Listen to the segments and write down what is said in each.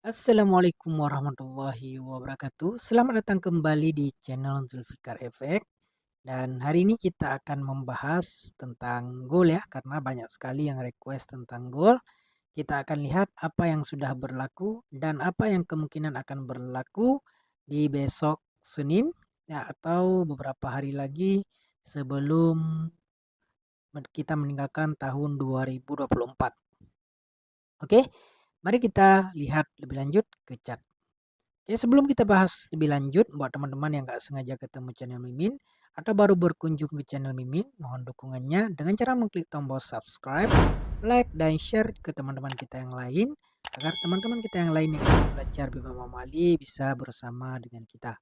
Assalamualaikum warahmatullahi wabarakatuh. Selamat datang kembali di channel Zulfikar Efek. Dan hari ini kita akan membahas tentang goal ya, karena banyak sekali yang request tentang goal. Kita akan lihat apa yang sudah berlaku dan apa yang kemungkinan akan berlaku di besok Senin ya, atau beberapa hari lagi sebelum kita meninggalkan tahun 2024. Oke, mari kita lihat lebih lanjut ke chat. Oke, sebelum kita bahas lebih lanjut, buat teman-teman yang nggak sengaja ketemu channel Mimin atau baru berkunjung ke channel Mimin, mohon dukungannya dengan cara mengklik tombol subscribe, like, dan share ke teman-teman kita yang lain agar teman-teman kita yang lain yang ingin belajar Bima Mamali bisa bersama dengan kita.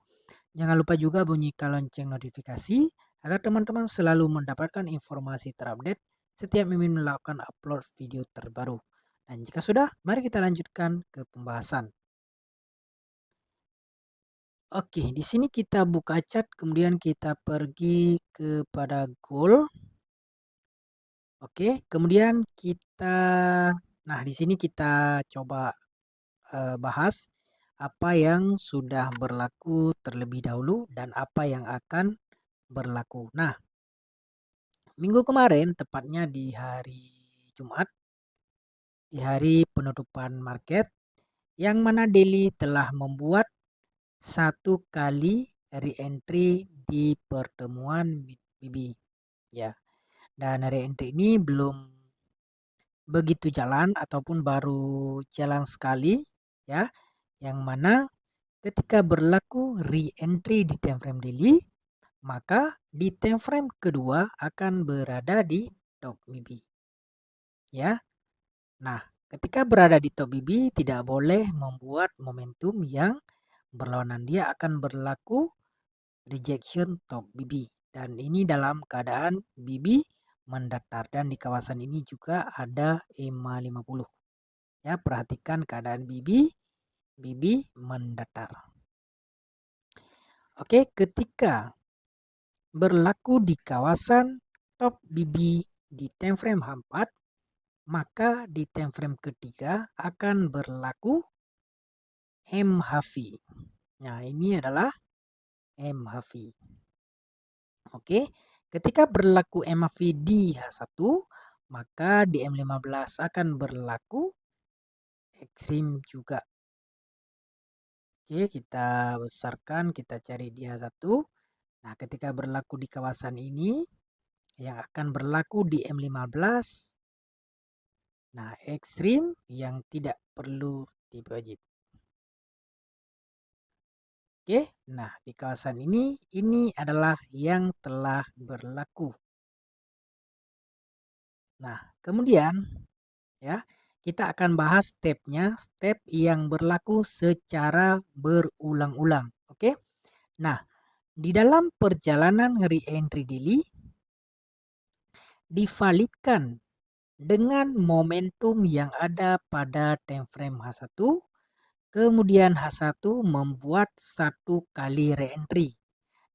Jangan lupa juga bunyikan lonceng notifikasi agar teman-teman selalu mendapatkan informasi terupdate setiap Mimin melakukan upload video terbaru. Dan jika sudah, mari kita lanjutkan ke pembahasan. Oke, di sini kita buka chat, kemudian kita pergi kepada goal. Oke, kemudian nah di sini kita coba bahas apa yang sudah berlaku terlebih dahulu dan apa yang akan berlaku. Nah, minggu kemarin, tepatnya di hari Jumat, di hari penutupan market, yang mana Daily telah membuat satu kali re-entry di pertemuan BB ya. Dan re-entry ini belum begitu jalan ataupun baru jalan sekali ya. Yang mana ketika berlaku re-entry di time frame daily, maka di time frame kedua akan berada di top BB ya. Nah, ketika berada di top BB tidak boleh membuat momentum yang berlawanan. Dia akan berlaku rejection top BB, dan ini dalam keadaan BB mendatar, dan di kawasan ini juga ada EMA 50 ya. Perhatikan keadaan BB mendatar. Oke, ketika berlaku di kawasan top BB di time frame H4, maka di time frame ketiga akan berlaku MHV. Nah, ini adalah MHV. Oke, ketika berlaku MAV di H1, maka di M15 akan berlaku ekstrim juga. Oke, kita besarkan, kita cari di H1. Nah, ketika berlaku di kawasan ini, yang akan berlaku di M15, nah ekstrim yang tidak perlu wajib. Oke, nah di kawasan ini adalah yang telah berlaku. Nah, kemudian ya, kita akan bahas step yang berlaku secara berulang-ulang. Oke. Nah, di dalam perjalanan re-entry daily divalidkan dengan momentum yang ada pada time frame H1, kemudian H1 membuat satu kali re-entry.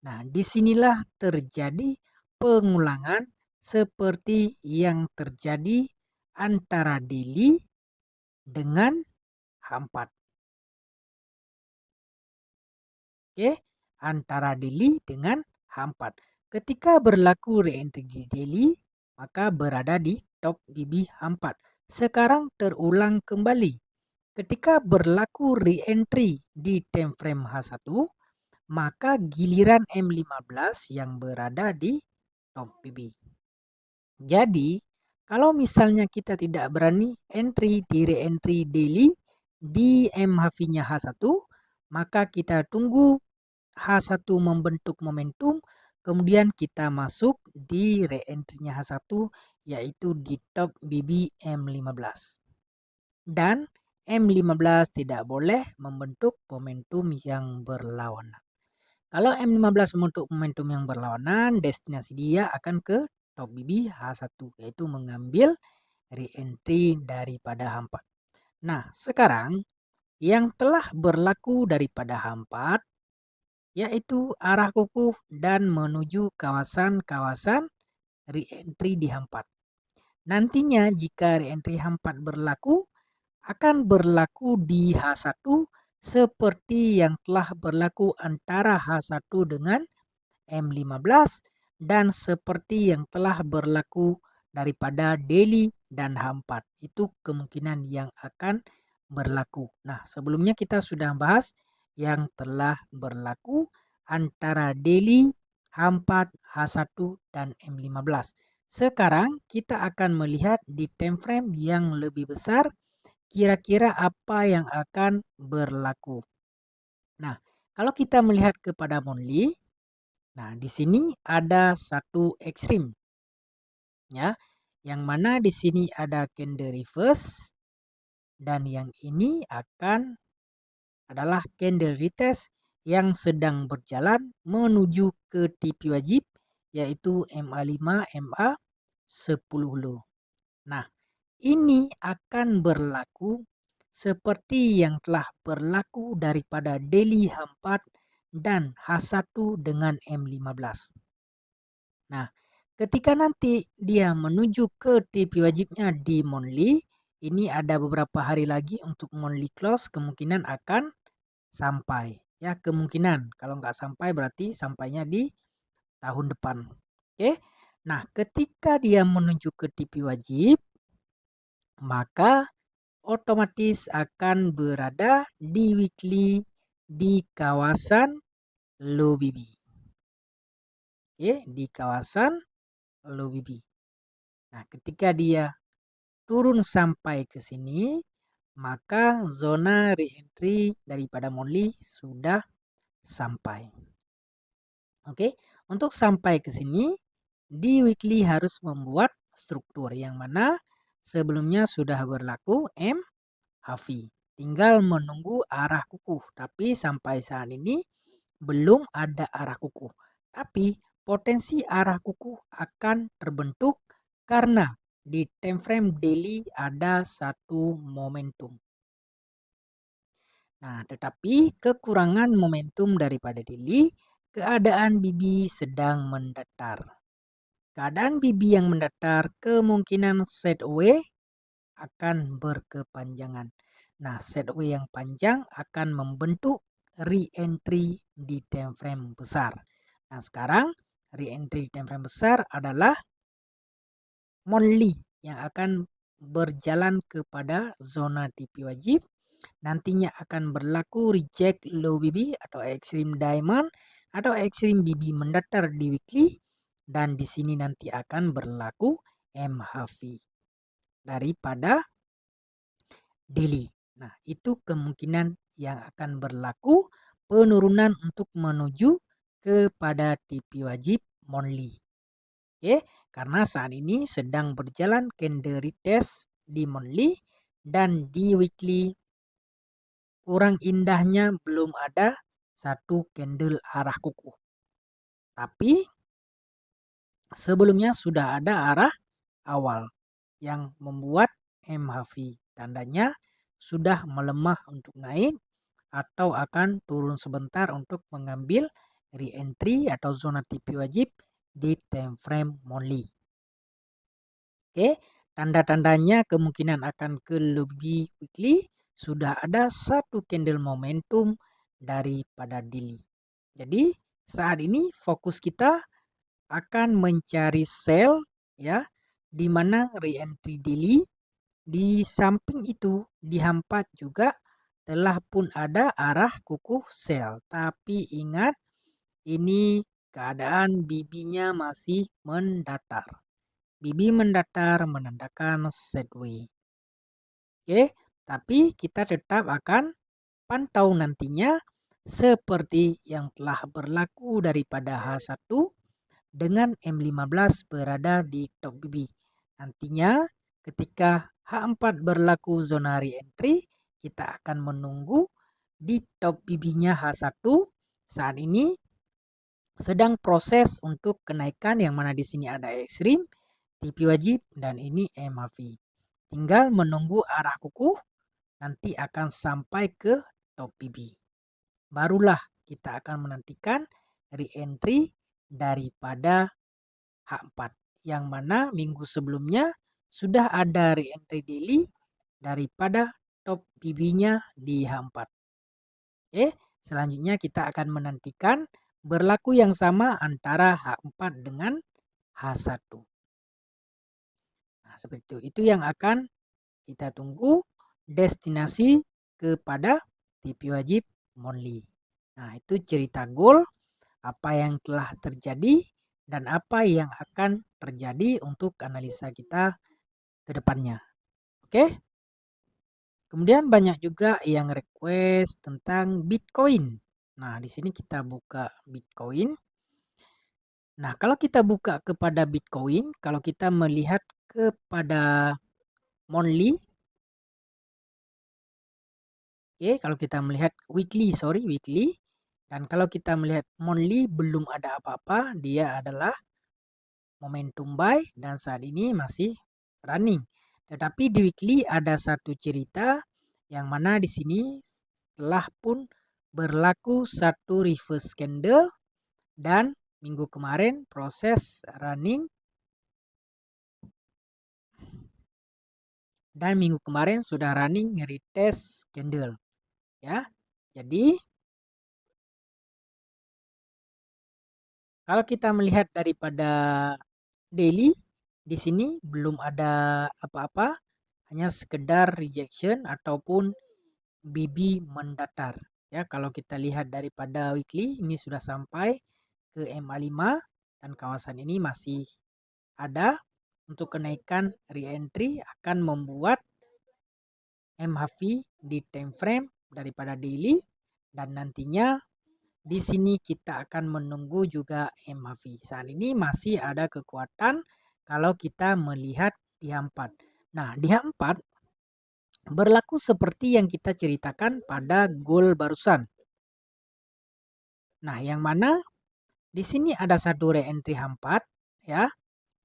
Nah, disinilah terjadi pengulangan seperti yang terjadi antara daily dengan H4. Oke, antara daily dengan H4. Ketika berlaku re-entry di daily, maka berada di top BB H4. Sekarang terulang kembali. Ketika berlaku re-entry di time frame H1, maka giliran M15 yang berada di top BB. Jadi, kalau misalnya kita tidak berani entry di re-entry daily di MHV-nya H1, maka kita tunggu H1 membentuk momentum, kemudian kita masuk di re-entry-nya H1 yaitu di top BB M15. Dan M15 tidak boleh membentuk momentum yang berlawanan. Kalau M15 membentuk momentum yang berlawanan, destinasi dia akan ke top BB H1, yaitu mengambil re-entry daripada H4. Nah, sekarang yang telah berlaku daripada H4 yaitu arah kukuh dan menuju kawasan-kawasan re-entry di H4. Nantinya jika re-entry H4 berlaku, akan berlaku di H1 seperti yang telah berlaku antara H1 dengan M15 dan seperti yang telah berlaku daripada Delhi dan H4. Itu kemungkinan yang akan berlaku. Nah, sebelumnya kita sudah bahas yang telah berlaku antara Delhi, H4, H1, dan M15. Sekarang kita akan melihat di time frame yang lebih besar kira-kira apa yang akan berlaku. Nah, kalau kita melihat kepada Monthly, nah di sini ada satu ekstrim ya, yang mana di sini ada candle reverse dan yang ini akan adalah candle retest yang sedang berjalan menuju ke TP wajib yaitu MA5 MA 10 low. Nah, ini akan berlaku seperti yang telah berlaku daripada daily H4 dan H1 dengan M15. Nah, ketika nanti dia menuju ke TP wajibnya di monthly, ini ada beberapa hari lagi untuk monthly close kemungkinan akan sampai. Ya, kemungkinan. Kalau nggak sampai berarti sampainya di tahun depan. Oke. Nah, ketika dia menuju ke TP wajib, maka otomatis akan berada di weekly di kawasan low BB. Oke, di kawasan low BB. Nah, ketika dia turun sampai ke sini, maka zona re-entry daripada monthly sudah sampai. Oke, untuk sampai ke sini, di weekly harus membuat struktur yang mana sebelumnya sudah berlaku MHV. Tinggal menunggu arah kukuh, tapi sampai saat ini belum ada arah kukuh. Tapi potensi arah kukuh akan terbentuk karena di time frame daily ada satu momentum. Nah, tetapi kekurangan momentum daripada daily, keadaan BB sedang mendatar. Keadaan BB yang mendatar kemungkinan sideways akan berkepanjangan. Nah, sideways yang panjang akan membentuk re-entry di time frame besar. Nah, sekarang re-entry time frame besar adalah monthly yang akan berjalan kepada zona TP wajib. Nantinya akan berlaku reject low BB atau extreme diamond atau extreme BB mendatar di weekly dan di sini nanti akan berlaku MHV daripada daily. Nah, itu kemungkinan yang akan berlaku penurunan untuk menuju kepada TP wajib monthly. Oke, karena saat ini sedang berjalan candle retest di monthly dan di weekly kurang indahnya belum ada satu candle arah kukuh. Tapi sebelumnya sudah ada arah awal yang membuat MHV tandanya sudah melemah untuk naik atau akan turun sebentar untuk mengambil re-entry atau zona TP wajib di time frame monthly. Oke, tanda-tandanya kemungkinan akan ke lebih weekly sudah ada satu candle momentum daripada daily. Jadi saat ini fokus kita akan mencari sell ya, di mana re-entry daily. Di samping itu di H4 juga telah pun ada arah kukuh sell. Tapi ingat ini keadaan BB-nya masih mendatar. BB mendatar menandakan sideways. Oke, tapi kita tetap akan pantau nantinya seperti yang telah berlaku daripada H1 dengan M15 berada di top BB. Nantinya ketika H4 berlaku zona re-entry, kita akan menunggu di top BB-nya H1. Saat ini sedang proses untuk kenaikan yang mana di sini ada ekstrim, TP wajib dan ini MAV. Tinggal menunggu arah kukuh nanti akan sampai ke top BB. Barulah kita akan menantikan re-entry daripada H4 yang mana minggu sebelumnya sudah ada re-entry daily daripada top BB-nya di H4. Oke, selanjutnya kita akan menantikan berlaku yang sama antara H4 dengan H1. Nah, seperti itu. Itu yang akan kita tunggu destinasi kepada TP wajib monthly. Nah, itu cerita goal, apa yang telah terjadi, dan apa yang akan terjadi untuk analisa kita ke depannya. Oke? Kemudian banyak juga yang request tentang Bitcoin. Nah, di sini kita buka Bitcoin. Nah, kalau kita buka kepada Bitcoin, kalau kita melihat kepada monthly, oke, kalau kita melihat weekly, dan kalau kita melihat monthly belum ada apa-apa, dia adalah momentum buy dan saat ini masih running. Tetapi di weekly ada satu cerita yang mana di sini telah pun berlaku satu reverse candle dan minggu kemarin proses running dan minggu kemarin sudah running retest candle ya. Jadi kalau kita melihat daripada daily di sini belum ada apa-apa, hanya sekedar rejection ataupun BB mendatar ya. Kalau kita lihat daripada weekly ini sudah sampai ke MA5 dan kawasan ini masih ada. Untuk kenaikan re-entry akan membuat MHV di time frame daripada daily dan nantinya di sini kita akan menunggu juga MHV. Saat ini masih ada kekuatan kalau kita melihat di H4. Nah, di H4 berlaku seperti yang kita ceritakan pada goal barusan. Nah, yang mana di sini ada satu re-entry H4 ya.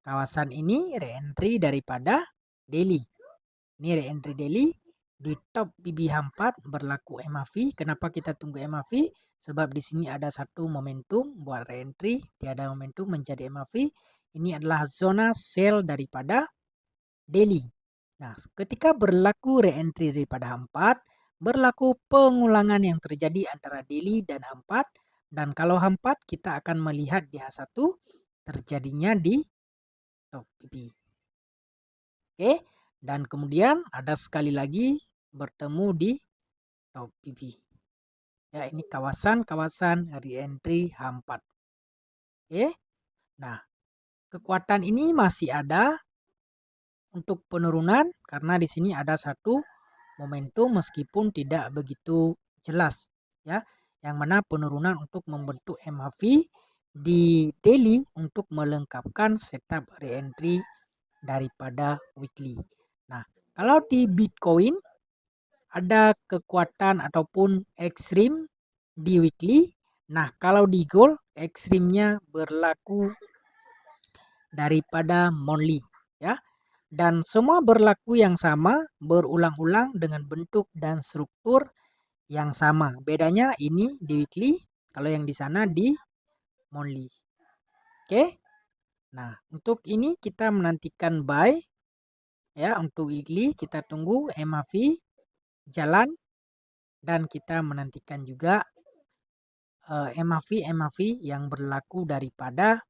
Kawasan ini re-entry daripada daily. Ini re-entry daily di top BB H4 berlaku MAV. Kenapa kita tunggu MAV? Sebab di sini ada satu momentum buat re-entry, tiada momentum menjadi MAV. Ini adalah zona sell daripada daily. Nah, ketika berlaku re-entry daripada H4, berlaku pengulangan yang terjadi antara daily dan H4. Dan kalau H4 kita akan melihat di H1 terjadinya di top BB. Oke, dan kemudian ada sekali lagi bertemu di top BB. Ya, ini kawasan-kawasan re-entry H4. Oke. Nah, kekuatan ini masih ada untuk penurunan karena di sini ada satu momentum meskipun tidak begitu jelas ya. Yang mana penurunan untuk membentuk MAV di daily untuk melengkapkan setup re-entry daripada weekly. Nah, kalau di Bitcoin ada kekuatan ataupun ekstrim di weekly. Nah, kalau di gold ekstrimnya berlaku daripada monthly ya. Dan semua berlaku yang sama, berulang-ulang dengan bentuk dan struktur yang sama. Bedanya ini di weekly, kalau yang di sana di monthly. Oke. Nah, untuk ini kita menantikan buy ya. Untuk weekly kita tunggu MAV jalan dan kita menantikan juga MAV yang berlaku daripada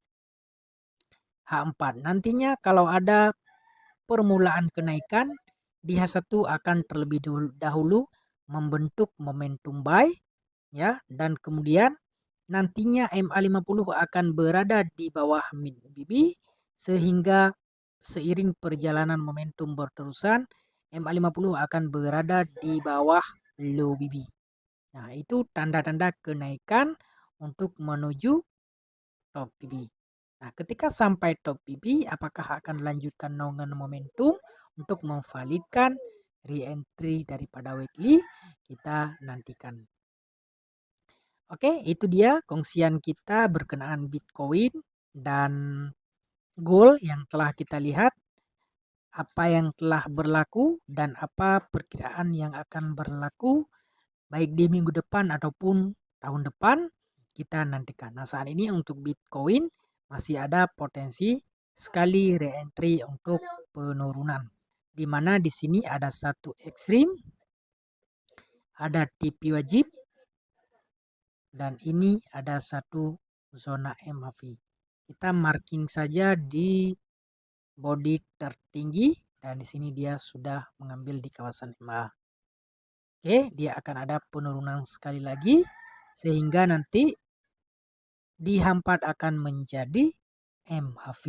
H4. Nantinya kalau ada permulaan kenaikan di H1 akan terlebih dahulu membentuk momentum buy ya, dan kemudian nantinya MA50 akan berada di bawah mid BB sehingga seiring perjalanan momentum berterusan MA50 akan berada di bawah low BB. Nah, itu tanda-tanda kenaikan untuk menuju top BB. Nah, ketika sampai top BB, apakah akan lanjutkan dengan momentum untuk memvalidkan re-entry daripada weekly? Kita nantikan. Oke, itu dia kongsian kita berkenaan Bitcoin dan gold yang telah kita lihat, apa yang telah berlaku dan apa perkiraan yang akan berlaku baik di minggu depan ataupun tahun depan, kita nantikan. Nah, saat ini untuk Bitcoin masih ada potensi sekali re-entry untuk penurunan. Di mana di sini ada satu ekstrim ada TV wajib, dan ini ada satu zona MHV. Kita marking saja di body tertinggi, dan di sini dia sudah mengambil di kawasan MA. Oke, dia akan ada penurunan sekali lagi sehingga nanti di hampat akan menjadi MHV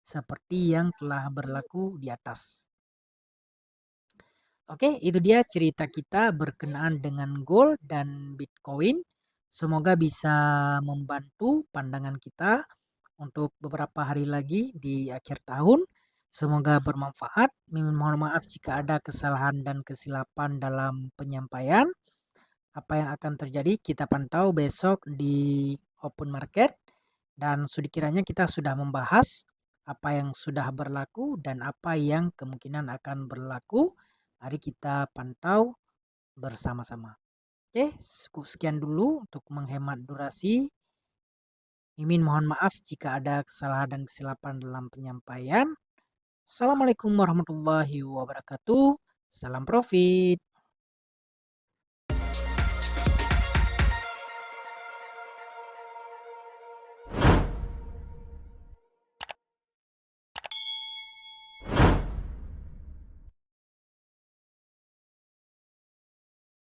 seperti yang telah berlaku di atas. Oke, itu dia cerita kita berkenaan dengan gold dan Bitcoin. Semoga bisa membantu pandangan kita untuk beberapa hari lagi di akhir tahun. Semoga bermanfaat. Mohon maaf jika ada kesalahan dan kesilapan dalam penyampaian. Apa yang akan terjadi kita pantau besok di open market, dan kiranya kita sudah membahas apa yang sudah berlaku dan apa yang kemungkinan akan berlaku. Mari kita pantau bersama-sama. Oke, sekian dulu untuk menghemat durasi. Mimin mohon maaf jika ada kesalahan dan kesilapan dalam penyampaian. Assalamualaikum warahmatullahi wabarakatuh. Salam profit.